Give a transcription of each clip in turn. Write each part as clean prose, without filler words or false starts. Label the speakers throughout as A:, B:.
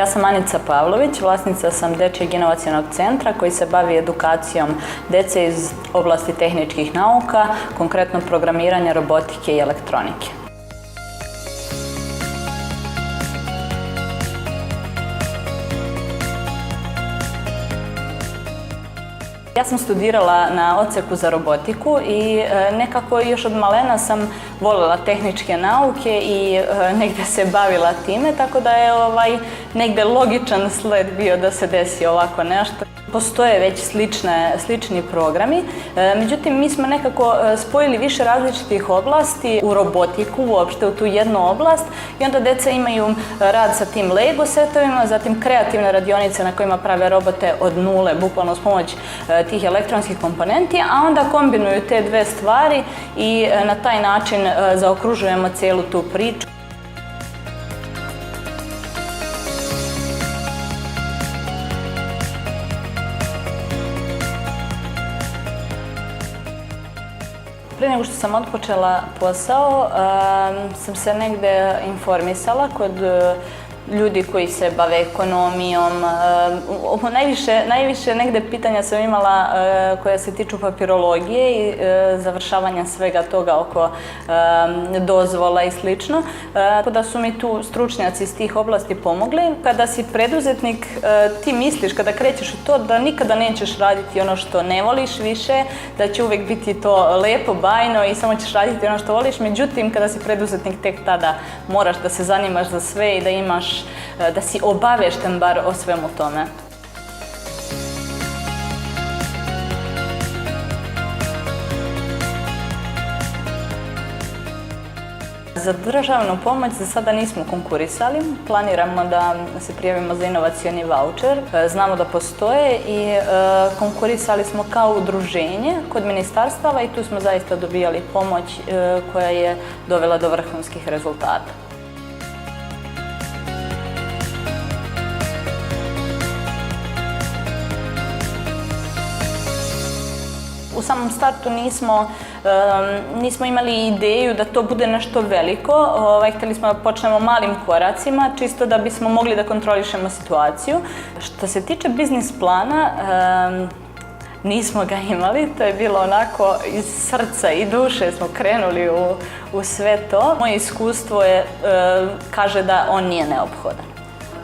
A: Ja sam Anica Pavlović, vlasnica sam Dečijeg inovacionog centra koji se bavi edukacijom dece iz oblasti tehničkih nauka, konkretno programiranja, robotike i elektronike. Ja sam studirala na odseku za robotiku i nekako još od malena sam voljela tehničke nauke i negdje se bavila time, tako da je negdje logičan sled bio da se desi ovako nešto. Postoje već slični programi, međutim mi smo nekako spojili više različitih oblasti u robotiku, uopšte u tu jednu oblast, i onda deca imaju rad sa tim Lego setovima, zatim kreativne radionice na kojima prave robote od nule, bukvalno s pomoć tih elektronskih komponenti, a onda kombinuju te dve stvari i na taj način zaokružujemo cijelu tu priču. Prije nego što sam otpočela posao, sam se negdje informisala kod ljudi koji se bave ekonomijom. Najviše negdje pitanja sam imala koja se tiču papirologije i završavanja svega toga oko dozvola i slično. Tako da su mi tu stručnjaci iz tih oblasti pomogli. Kada si preduzetnik, ti misliš kada krećeš u to da nikada nećeš raditi ono što ne voliš više, da će uvijek biti to lepo, bajno i samo ćeš raditi ono što voliš. Međutim, kada si preduzetnik, tek tada moraš da se zanimaš za sve i da si obavešten bar o svemu tome. Za državnu pomoć za sada nismo konkurisali. Planiramo da se prijavimo za inovacioni vaučer. Znamo da postoje i konkurisali smo kao udruženje kod ministarstava i tu smo zaista dobijali pomoć koja je dovela do vrhunskih rezultata. U samom startu nismo imali ideju da to bude nešto veliko. Htjeli smo da počnemo malim koracima, čisto da bismo mogli da kontrolišemo situaciju. Što se tiče biznis plana, nismo ga imali, to je bilo onako iz srca i duše smo krenuli u sve to. Moje iskustvo kaže da on nije neophodan.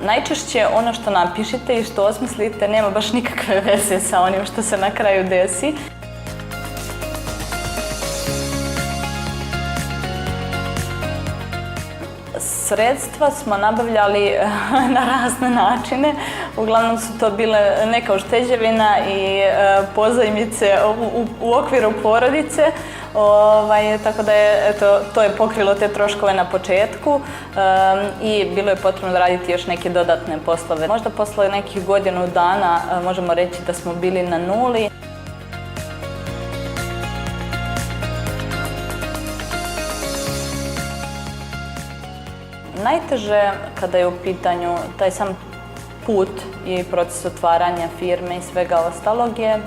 A: Najčešće ono što napišete i što osmislite nema baš nikakve veze sa onim što se na kraju desi. Sredstva smo nabavljali na razne načine, uglavnom su to bile neka ušteđevina i pozajmice u okviru porodice, tako da je to je pokrilo te troškove na početku i bilo je potrebno da raditi još neke dodatne poslove. Možda posle nekih godinu dana možemo reći da smo bili na nuli. Najteže kada je u pitanju taj sam put i proces otvaranja firme i svega ostalog je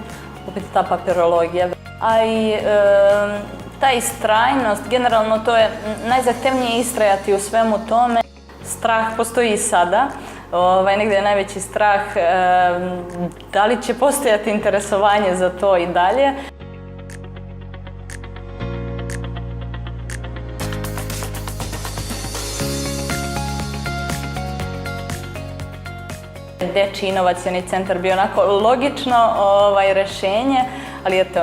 A: opet ta papirologija. A i ta istrajnost, generalno to je najzahtevnije istrajati u svemu tome. Strah postoji i sada. Negdje je najveći strah da li će postojati interesovanje za to i dalje. Dečiji inovacioni centar bio onako logično rješenje, ali eto,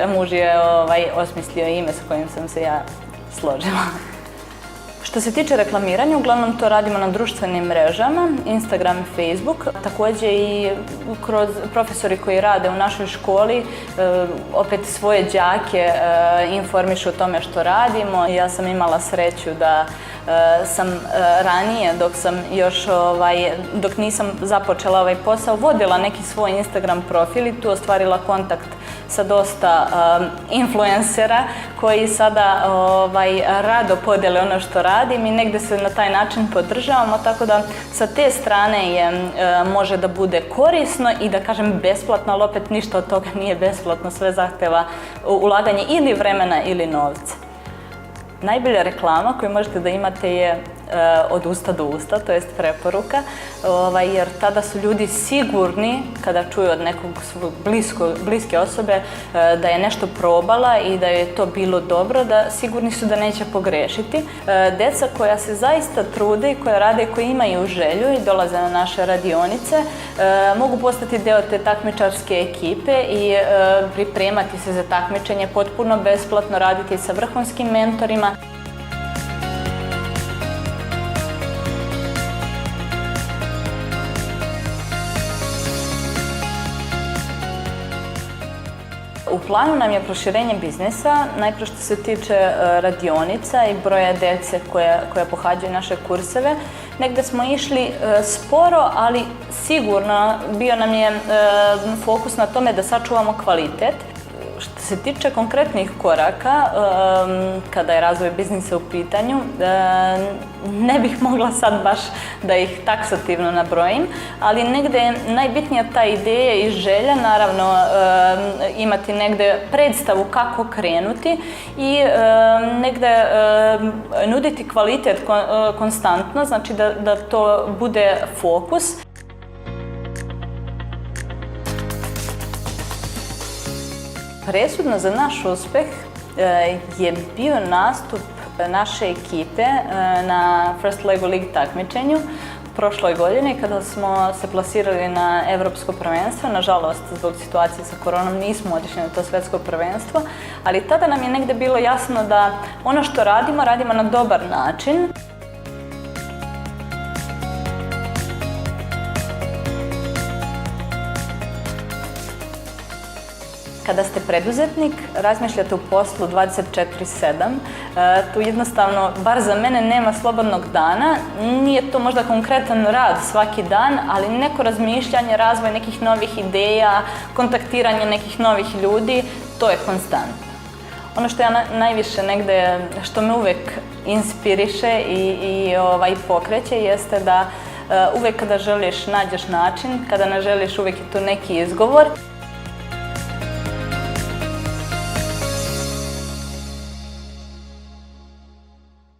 A: muž je osmislio ime sa kojim sam se ja složila. Što se tiče reklamiranja, uglavnom to radimo na društvenim mrežama, Instagram i Facebook. Također i kroz profesori koji rade u našoj školi, opet svoje đake informišu o tome što radimo. Ja sam imala sreću da sam ranije, dok nisam započela ovaj posao, vodila neki svoj Instagram profil i tu ostvarila kontakt sa dosta influencera koji sada rado podele ono što radim i negdje se na taj način podržavamo, tako da sa te strane može da bude korisno i da kažem besplatno, ali opet ništa od toga nije besplatno, sve zahteva ulaganje ili vremena ili novca. Najbolja reklama koju možete da imate je od usta do usta, to jest preporuka, jer tada su ljudi sigurni kada čuju od nekog bliske osobe da je nešto probala i da je to bilo dobro, da sigurni su da neće pogrešiti. Deca koja se zaista trude i koja rade i koji imaju želju i dolaze na naše radionice mogu postati deo te takmičarske ekipe i pripremati se za takmičenje potpuno besplatno, raditi sa vrhunskim mentorima. U planu nam je proširenje biznisa, najprije što se tiče radionica i broja dece koja pohađaju naše kurseve. Negde smo išli sporo, ali sigurno bio nam je fokus na tome da sačuvamo kvalitet. Što se tiče konkretnih koraka, kada je razvoj biznisa u pitanju, ne bih mogla sad baš da ih taksativno nabrojim, ali negde je najbitnija ta ideja i želja, naravno imati negde predstavu kako krenuti i negde nuditi kvalitet konstantno, znači da to bude fokus. Presudno za naš uspeh je bio nastup naše ekipe na First Lego League takmičenju prošloj godini kada smo se plasirali na evropsko prvenstvo. Nažalost, zbog situacije sa koronom nismo otišli na to svetsko prvenstvo, ali tada nam je negde bilo jasno da ono što radimo na dobar način. Kada ste preduzetnik, razmišljate u poslu 24/7, tu jednostavno, bar za mene, nema slobodnog dana. Nije to možda konkretan rad svaki dan, ali neko razmišljanje, razvoj nekih novih ideja, kontaktiranje nekih novih ljudi, to je konstantno. Ono što ja najviše negde, što me uvek inspiriše i pokreće, jeste da uvek kada želiš nađeš način, kada ne želiš uvek je to neki izgovor.